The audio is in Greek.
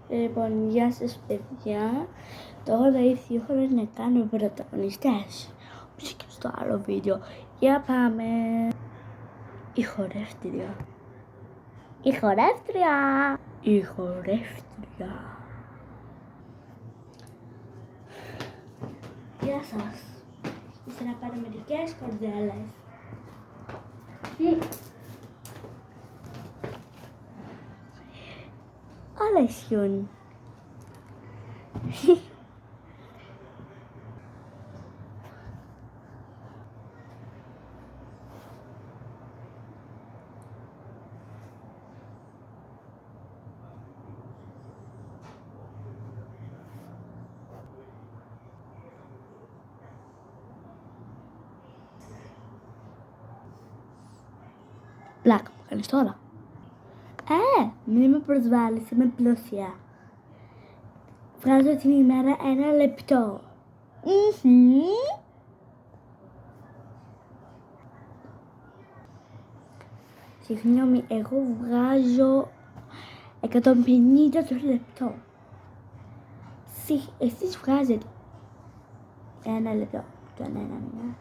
Λοιπόν, γεια σας παιδιά. Τώρα ήρθε η ώρα να κάνω πρωταγωνιστές. Όπως και στο άλλο βίντεο. Για πάμε. Η χορεύτρια. Η χορεύτρια. Η χορεύτρια. Γεια σας. Ήθελα να πάρω μερικές κορδέλες. Όλα ισχύουν. Πλάκα μου κάνεις τώρα. Μην με προσβάλλεις, είμαι πλούσια. Βγάζω την ημέρα 1 λεπτό. Συγγνώμη, εγώ βγάζω 150 το λεπτό. Εσείς βγάζετε 1 λεπτό. Τον ένα μήνα.